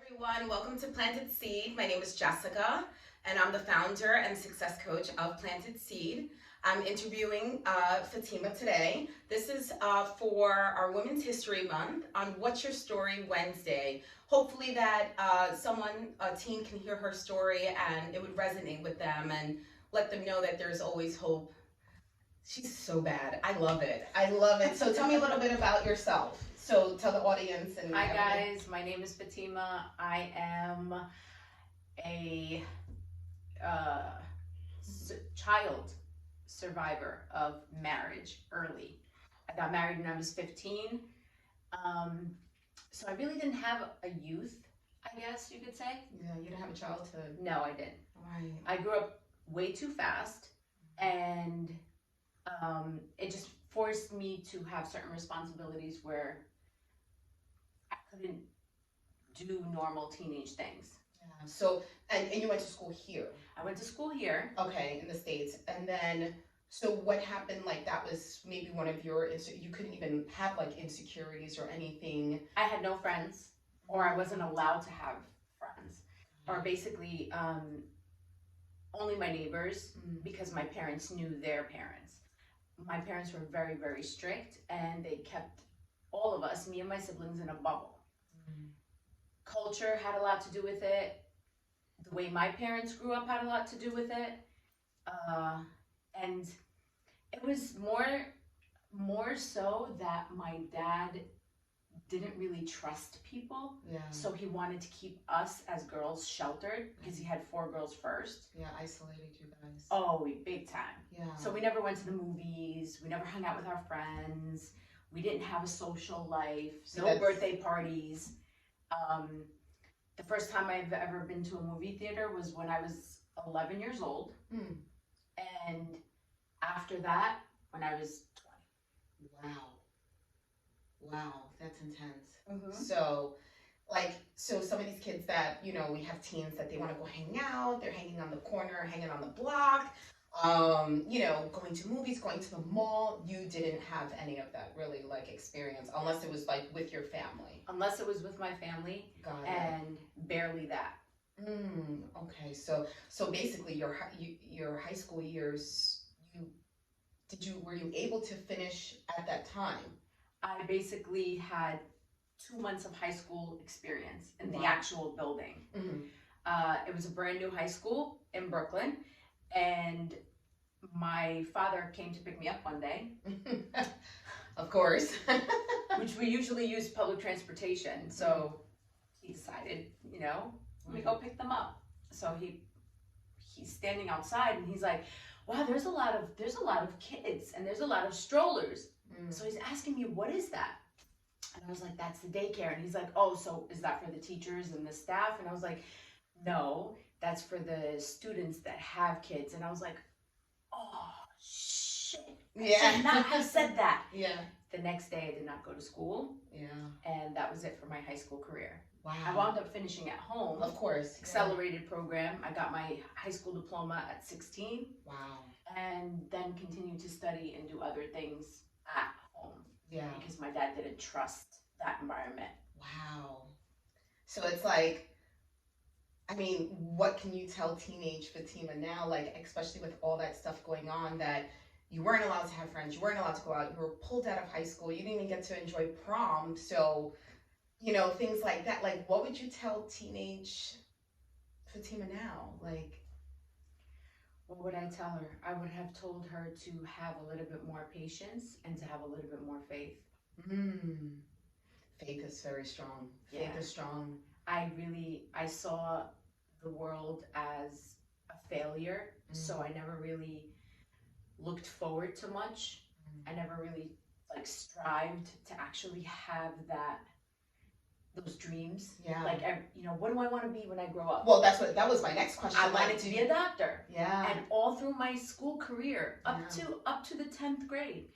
everyone. Welcome to Planted Seed. My name is Jessica, and I'm the founder and success coach of Planted Seed. I'm interviewing Fatima today. This is for our Women's History Month on What's Your Story Wednesday. Hopefully that a teen can hear her story and it would resonate with them and let them know that there's always hope. She's so bad. I love it. I love it. So tell me a little bit about yourself. So tell the audience and Hi guys, my name is Fatima. I am a child survivor of marriage early. I got married when I was 15. So I really didn't have a youth, I guess you could say. Yeah, you didn't have a childhood. No, I didn't. Right. I grew up way too fast, and it just forced me to have certain responsibilities where I couldn't do normal teenage things. Yeah. So, and you went to school here. I went to school here. Okay, in the States. And then, so what happened, like that was maybe one of your, you couldn't even have like insecurities or anything. I had no friends, or I wasn't allowed to have friends, or basically only my neighbors, because my parents knew their parents. My parents were very, very strict, and they kept all of us, me and my siblings, in a bubble. Culture had a lot to do with it. The way my parents grew up had a lot to do with it. And it was more so that my dad didn't really trust people. Yeah. So he wanted to keep us as girls sheltered because he had 4 girls first. Yeah, isolated you guys. Oh, big time. Yeah. So we never went to the movies. We never hung out with our friends. We didn't have a social life. So No birthday parties. The first time I've ever been to a movie theater was when I was 11 years old. And after that, when I was 20. Wow, that's intense. So, so some of these kids that, we have teens that they want to go hang out, they're hanging on the corner, hanging on the block, going to movies, going to the mall. You didn't have any of that really experience, unless it was with your family. Unless it was with my family. Got it. And barely that. Okay, so basically your high school years, were you able to finish at that time? I basically had 2 months of high school experience in the actual building. It was a brand new high school in Brooklyn, and my father came to pick me up one day. Of course. Which we usually use public transportation, so he decided, let me go pick them up. So he's standing outside and he's like, wow, there's a lot of kids and there's a lot of strollers. So he's asking me, what is that? And I was like, that's the daycare. And he's like, oh, so is that for the teachers and the staff? And I was like, no, that's for the students that have kids. And I was like, oh, shit. I should not have said that. Yeah. The next day, I did not go to school. Yeah. And that was it for my high school career. Wow. I wound up finishing at home. Of course. Accelerated program. I got my high school diploma at 16. Wow. And then continued to study and do other things at home. Yeah. Because my dad didn't trust that environment. Wow. So it's what can you tell teenage Fatima now, especially with all that stuff going on, that you weren't allowed to have friends, you weren't allowed to go out, you were pulled out of high school, you didn't even get to enjoy prom, so, things like that. What would you tell teenage Fatima now? What would I tell her? I would have told her to have a little bit more patience and to have a little bit more faith. Faith is very strong. Faith is strong. I saw the world as a failure, so I never really looked forward to much. I never really strived to actually have those dreams. Yeah. What do I want to be when I grow up? Well, that was my next question. I wanted to be a doctor. Yeah. And all through my school career, up to the 10th grade,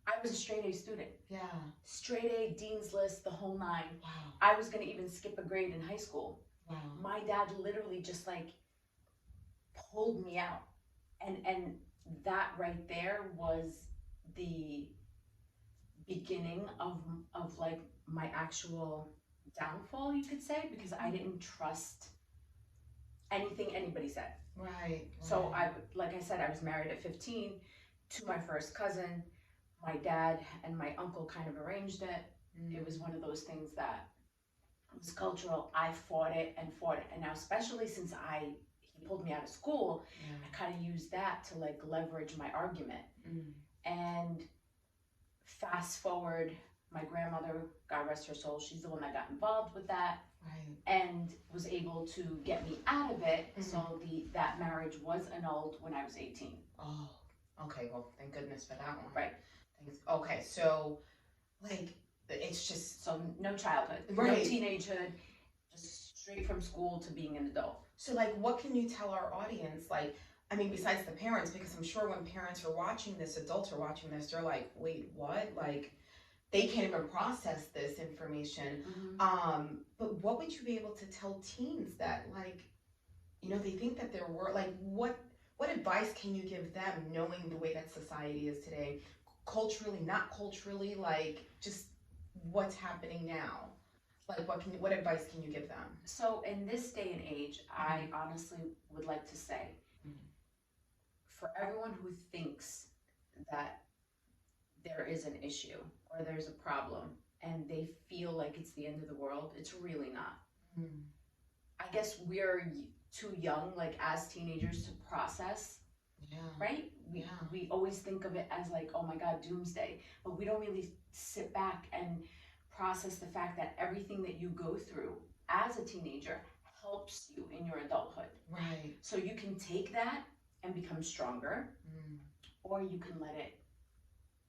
I was a straight A student. Yeah. Straight A, dean's list, the whole 9. Wow. I was gonna even skip a grade in high school. Wow. My dad literally just pulled me out. And that right there was the beginning of my actual downfall, you could say, because I didn't trust anything anybody said. Right. So like I said, I was married at 15 to my first cousin. My dad and my uncle kind of arranged it. It was one of those things that was cultural. I fought it and fought it. And now, especially since he pulled me out of school, I kind of used that to like leverage my argument. And fast forward, my grandmother, God rest her soul, she's the one that got involved with that. Right. And was able to get me out of it. So that marriage was annulled when I was 18. Oh, okay. Well, thank goodness for that one. Right. Okay, so like it's just so no childhood, no teenagehood, just straight from school to being an adult. So like, what can you tell our audience? Like, I mean, besides the parents, because I'm sure when parents are watching this, adults are watching this, they're like, wait, what? Like, they can't even process this information. But what would you be able to tell teens that, like, you know, they think that like, what advice can you give them knowing the way that society is today? Culturally, not culturally, like just what's happening now. Like what advice can you give them? So in this day and age, I honestly would like to say, for everyone who thinks that there is an issue or there's a problem and they feel like it's the end of the world, it's really not. I guess we're too young, like as teenagers, to process. Right? We always think of it as like, oh my God, doomsday. But we don't really sit back and process the fact that everything that you go through as a teenager helps you in your adulthood. Right. So you can take that and become stronger, or you can let it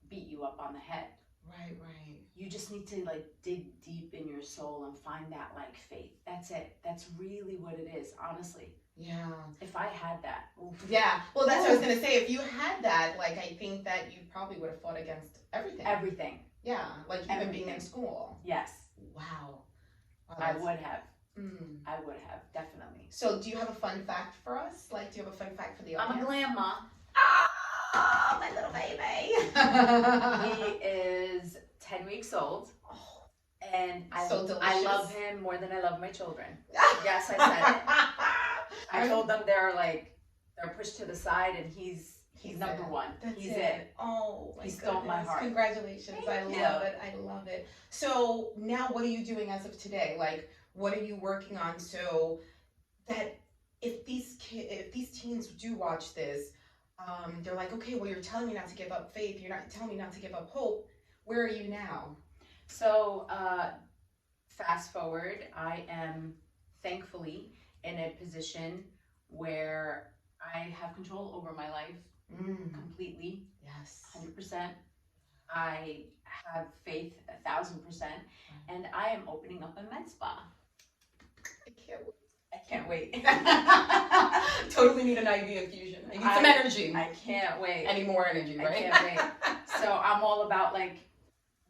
beat you up on the head. Right. You just need to like dig deep in your soul and find that like faith. That's it. That's really what it is, honestly. Yeah. If I had that. Oof. Yeah. Well, that's what I was going to say. If you had that, like, I think that you probably would have fought against everything. Everything. Yeah. Like even being in school. Yes. Wow. I would have. I would have, definitely. So do you have a fun fact for us? Like, do you have a fun fact for the audience? I'm a GLAMMA. Oh, my little baby. He is 10 weeks old. And so I love him more than I love my children. Yes, I said it. I told them they're pushed to the side, and he's number one. He's it. Oh, he stole my heart. Congratulations! I love it. I love it. So now, what are you doing as of today? Like, what are you working on so that if these teens do watch this, they're like, okay, well, you're telling me not to give up faith. You're not telling me not to give up hope. Where are you now? So, fast forward, I am thankfully in a position where I have control over my life completely. Yes. 100%. I have faith 1,000%, and I am opening up a MedSpa. I can't wait. I can't wait. Totally need an IV infusion. I need some energy. I can't wait. Any more energy, right? I can't wait. So I'm all about like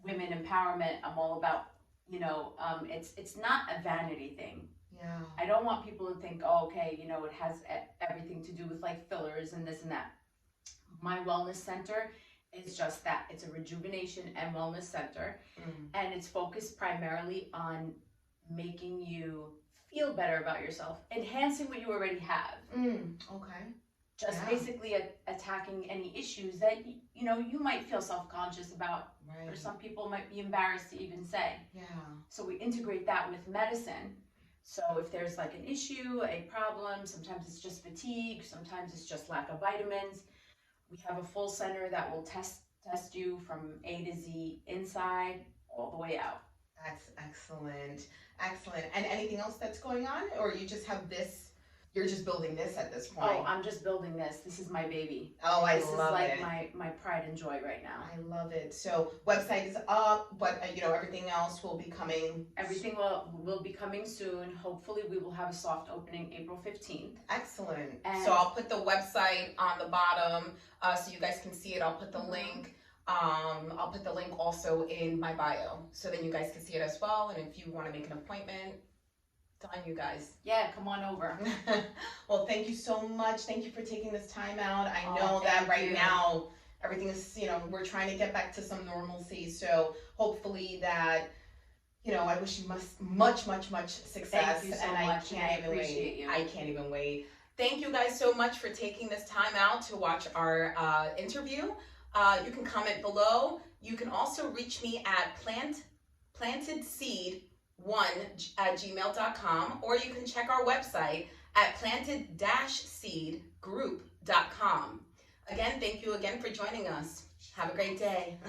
women empowerment. I'm all about, it's not a vanity thing. Yeah. I don't want people to think, oh, okay, it has everything to do with like fillers and this and that. My wellness center is just that. It's a rejuvenation and wellness center. And it's focused primarily on making you feel better about yourself, enhancing what you already have. Okay. Just basically attacking any issues that you might feel self-conscious about, or some people might be embarrassed to even say. Yeah. So we integrate that with medicine. So if there's like an issue, a problem, sometimes it's just fatigue, sometimes it's just lack of vitamins. We have a full center that will test you from A to Z, inside all the way out. That's excellent. Excellent. And anything else that's going on, or you just have this? You're just building this at this point. Oh, I'm just building this. This is my baby. Oh, I love it. This is like my pride and joy right now. I love it. So website is up, but everything else will be coming. Everything will be coming soon. Hopefully, we will have a soft opening April 15th. Excellent. And so I'll put the website on the bottom so you guys can see it. I'll put the link. I'll put the link also in my bio, so then you guys can see it as well. And if you want to make an appointment, it's on you guys. Yeah, come on over. Well, thank you so much. Thank you for taking this time out. I know that right now everything is, we're trying to get back to some normalcy. So hopefully that I wish you much success. Thank you so and much, and I appreciate you. I can't even wait. Thank you guys so much for taking this time out to watch our interview. You can comment below. You can also reach me at plantedseed1@gmail.com, or you can check our website at planted-seedgroup.com. Again, thank you again for joining us. Have a great day.